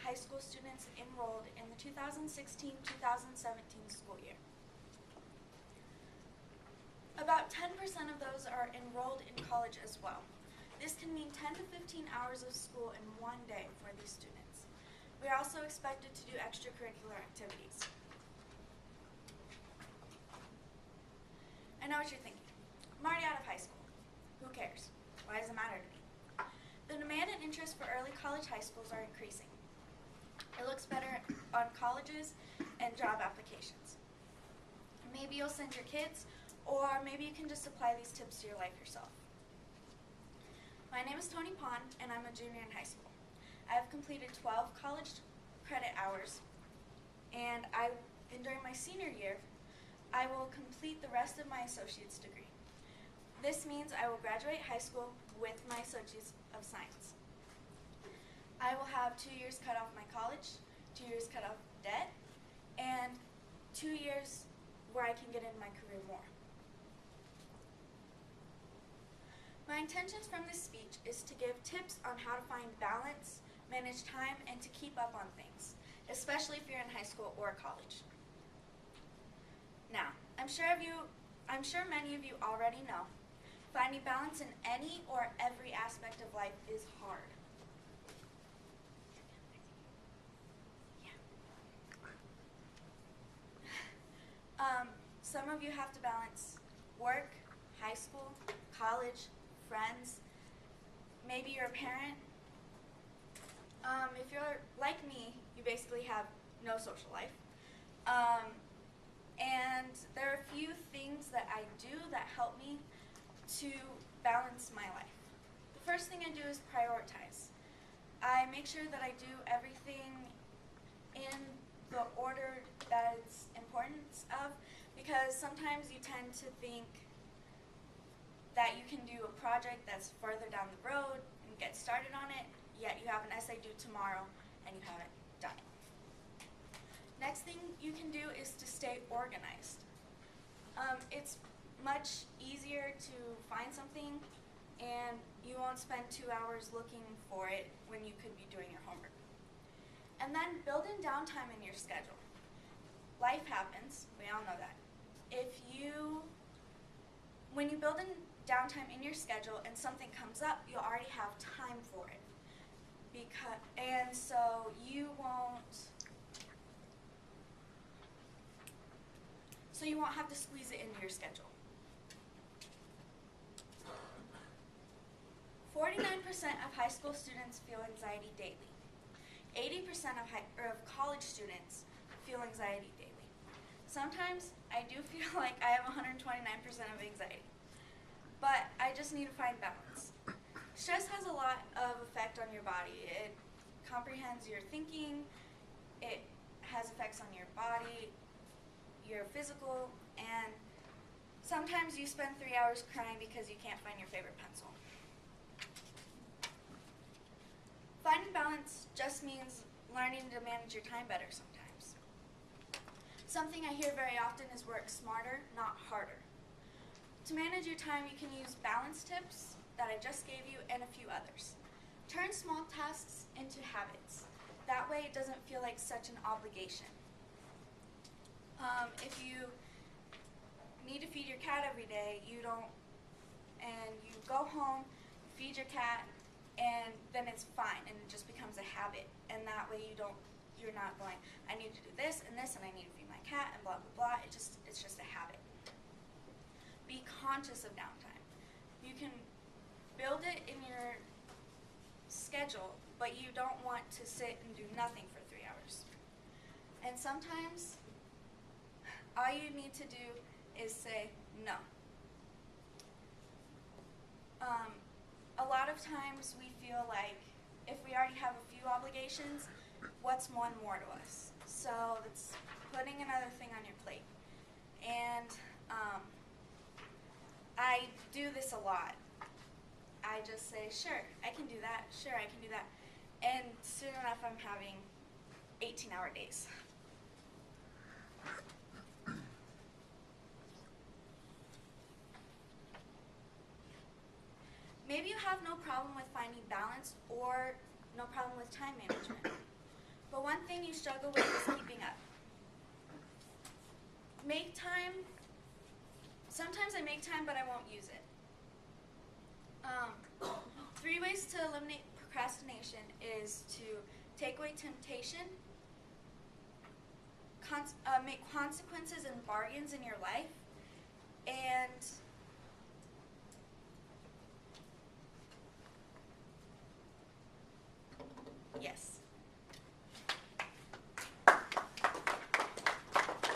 high school students enrolled in the 2016-2017 school year. About 10% of those are enrolled in college as well. This can mean 10 to 15 hours of school in one day for these students. We are also expected to do extracurricular activities. I know what you're thinking. I'm already out of high school. Who cares? Why does it matter to me? The demand and interest for early college high schools are increasing. It looks better on colleges and job applications. Maybe you'll send your kids, or maybe you can just apply these tips to your life yourself. My name is Tony Pond, and I'm a junior in high school. I have completed 12 college credit hours, and during my senior year, I will complete the rest of my associate's degree. This means I will graduate high school with my Associates of Science. I will have 2 years cut off my college, 2 years cut off debt, and 2 years where I can get into my career more. My intentions from this speech is to give tips on how to find balance, manage time, and to keep up on things, especially if you're in high school or college. Now, I'm sure many of you already know, finding balance in any or every aspect of life is hard. Some of you have to balance work, high school, college, friends. Maybe you're a parent. If you're like me, you basically have no social life. And there are a few things that I do that help me to balance my life. The first thing I do is prioritize. I make sure that I do everything in the order that it's importance of, because sometimes you tend to think that you can do a project that's further down the road and get started on it, yet you have an essay due tomorrow and you haven't done it. Next thing you can do is to stay organized. It's much easier to find something and you won't spend 2 hours looking for it when you could be doing your homework. And then build in downtime in your schedule. Life happens, we all know that. When you build in downtime in your schedule and something comes up, you'll already have time for it. So you won't have to squeeze it into your schedule. 49% of high school students feel anxiety daily. 80% of college students feel anxiety daily. Sometimes I do feel like I have 129% of anxiety, but I just need to find balance. Stress has a lot of effect on your body. It comprehends your thinking, it has effects on your body, your physical, and sometimes you spend 3 hours crying because you can't find your favorite pencil. Finding balance just means learning to manage your time better sometimes. Something I hear very often is work smarter, not harder. To manage your time, you can use balance tips that I just gave you and a few others. Turn small tasks into habits. That way it doesn't feel like such an obligation. If you need to feed your cat every day, you go home, feed your cat, and then it's fine, and it just becomes a habit. And that way you're not going, I need to do this, and I need to feed my cat, and blah, blah, blah. It's just a habit. Be conscious of downtime. You can build it in your schedule, but you don't want to sit and do nothing for 3 hours. And sometimes, all you need to do is say no. A lot of times we feel like if we already have a few obligations, what's one more to us? So it's putting another thing on your plate. And I do this a lot. I just say, sure, I can do that. Sure, I can do that. And soon enough, I'm having 18-hour days. Maybe you have no problem with finding balance or no problem with time management. but one thing you struggle with is keeping up. Make time. Sometimes I make time, but I won't use it. 3 ways to eliminate procrastination is to take away temptation, make consequences and bargains in your life, and